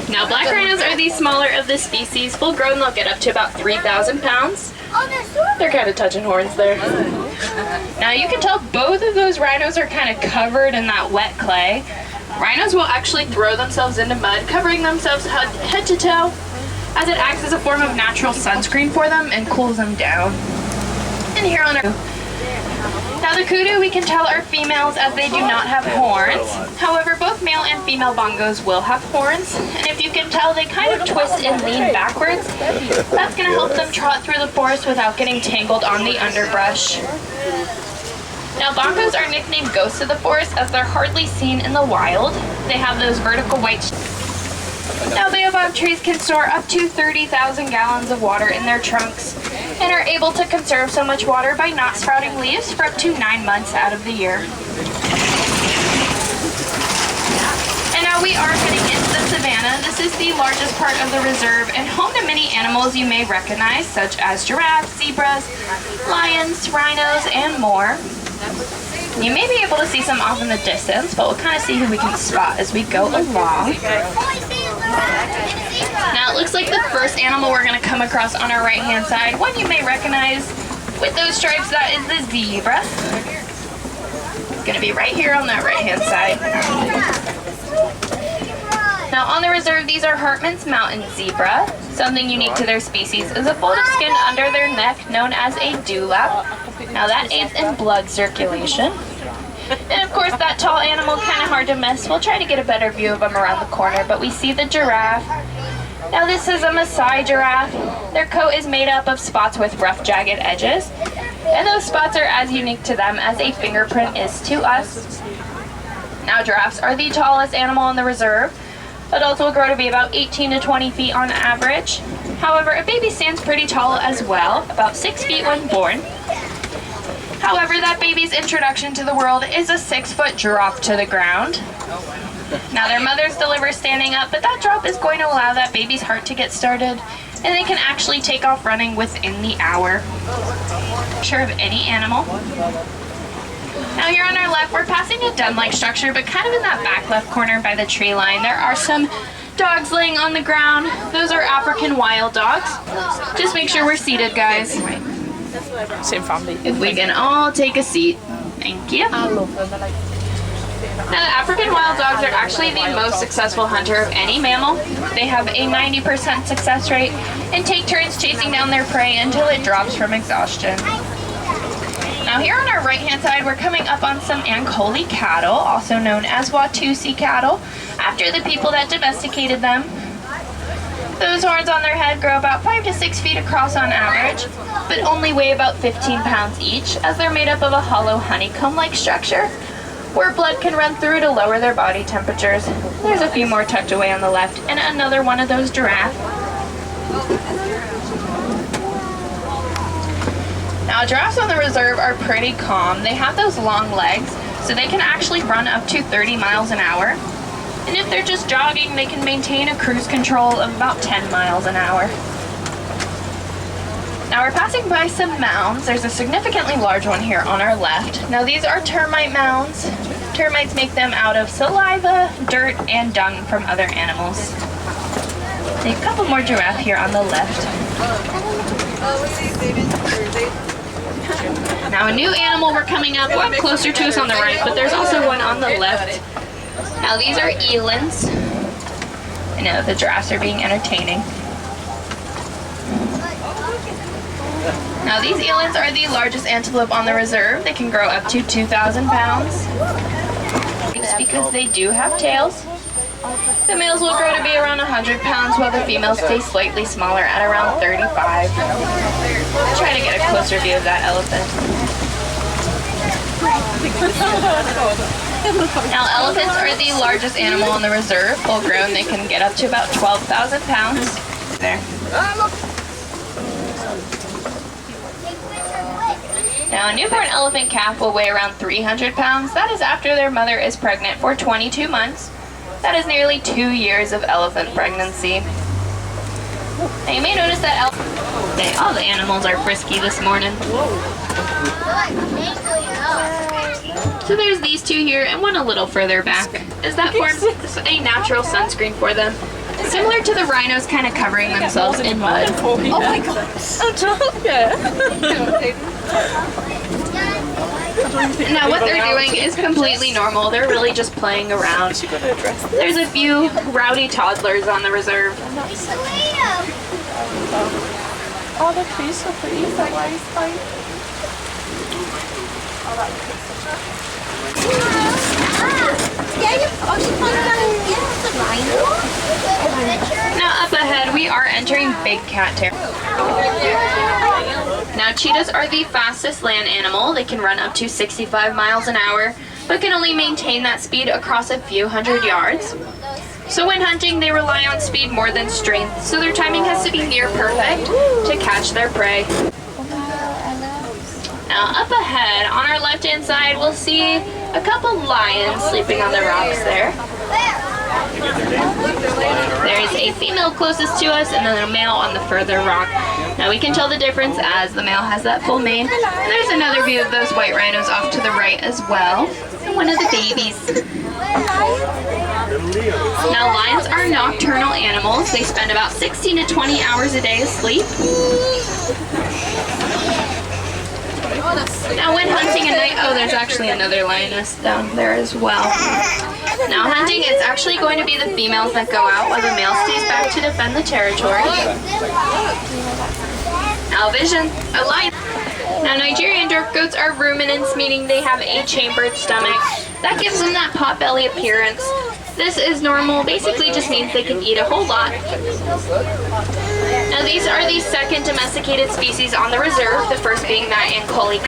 Now black rhinos are the smaller of the species. Full grown, they'll get up to about 3,000 pounds. They're kind of touching horns there. Now you can tell both of those rhinos are kind of covered in that wet clay. Rhinos will actually throw themselves into mud, covering themselves head to toe, as it acts as a form of natural sunscreen for them and cools them down. And here on our... Now the kudu we can tell are females as they do not have horns. However, both male and female bongos will have horns, and if you can tell, they kind of twist and lean backwards. That's going to help them trot through the forest without getting tangled on the underbrush. Now bongos are nicknamed ghosts of the forest as they're hardly seen in the wild. They have those vertical white... Now baobab trees can store up to 30,000 gallons of water in their trunks and are able to conserve so much water by not sprouting leaves for up to 9 months out of the year. And now we are heading into the savanna. This is the largest part of the reserve and home to many animals you may recognize, such as giraffes, zebras, lions, rhinos, and more. You may be able to see some off in the distance, but we'll kind of see who we can spot as we go along. Now it looks like the first animal we're going to come across on our right hand side, one you may recognize with those stripes, that is the zebra. It's going to be right here on that right hand side. Now on the reserve, these are Hartman's mountain zebra. Something unique to their species is a fold of skin under their neck known as a dewlap. Now that aids in blood circulation. And of course that tall animal, kind of hard to miss. We'll try to get a better view of them around the corner, but we see the giraffe. Now this is a Maasai giraffe. Their coat is made up of spots with rough, jagged edges. And those spots are as unique to them as a fingerprint is to us. Now giraffes are the tallest animal in the reserve. Adults will grow to be about 18 to 20 feet on average. However, a baby stands pretty tall as well, about 6 feet when born. However, that baby's introduction to the world is a 6-foot drop to the ground. Now their mothers deliver standing up, but that drop is going to allow that baby's heart to get started, and they can actually take off running within the hour. Sure of any animal. Now here on our left, we're passing a den-like structure, but kind of in that back left corner by the tree line, there are some dogs laying on the ground. Those are African wild dogs. Just make sure we're seated, guys. Same family. If we can all take a seat. Thank you. Now the African wild dogs are actually the most successful hunter of any mammal. They have a 90% success rate and take turns chasing down their prey until it drops from exhaustion. Now here on our right hand side, we're coming up on some Ankole cattle, also known as Watusi cattle, after the people that domesticated them. Those horns on their head grow about 5 to 6 feet across on average, but only weigh about 15 pounds each, as they're made up of a hollow honeycomb-like structure, where blood can run through to lower their body temperatures. There's a few more tucked away on the left, and another one of those giraffe. Now giraffes on the reserve are pretty calm. They have those long legs, so they can actually run up to 30 miles an hour. And if they're just jogging, they can maintain a cruise control of about 10 miles an hour. Now we're passing by some mounds. There's a significantly large one here on our left. Now these are termite mounds. Termites make them out of saliva, dirt, and dung from other animals. See a couple more giraffe here on the left. Now a new animal we're coming up closer to us on the right, but there's also one on the left. Now these are elands. I know the giraffes are being entertaining. Now these elands are the largest antelope on the reserve. They can grow up to 2,000 pounds. Just because they do have tails. The males will grow to be around 100 pounds while the females stay slightly smaller at around 35. I'll try to get a closer view of that elephant. Now elephants are the largest animal in the reserve. Full grown, they can get up to about 12,000 pounds. There. Now a newborn elephant calf will weigh around 300 pounds. That is after their mother is pregnant for 22 months. That is nearly 2 years of elephant pregnancy. Now you may notice that all the animals are frisky this morning. So there's these two here and one a little further back, as that forms a natural sunscreen for them. Similar to the rhinos kind of covering themselves in mud. Oh my god. Now what they're doing is completely normal. They're really just playing around. There's a few rowdy toddlers on the reserve. Oh, the tree's so pretty. Is that why he's fine? Now up ahead, we are entering big cat territory. Now cheetahs are the fastest land animal. They can run up to 65 miles an hour, but can only maintain that speed across a few hundred yards. So when hunting, they rely on speed more than strength, so their timing has to be near perfect to catch their prey. Now up ahead, on our left-hand side, we'll see a couple lions sleeping on the rocks there. There's a female closest to us and then a male on the further rock. Now we can tell the difference as the male has that full mane. And there's another view of those white rhinos off to the right as well. And one of the babies. Now lions are nocturnal animals. They spend about 16 to 20 hours a day asleep. Now when hunting at night, oh, there's actually another lioness down there as well. Now hunting, it's actually going to be the females that go out while the male stays back to defend the territory. Now vision, a lion. Now Nigerian dwarf goats are ruminants, meaning they have a chambered stomach. That gives them that pot belly appearance. This is normal, basically just means they can eat a whole lot. Now these are the second domesticated species on the reserve, the first being that in Kilimanjaro.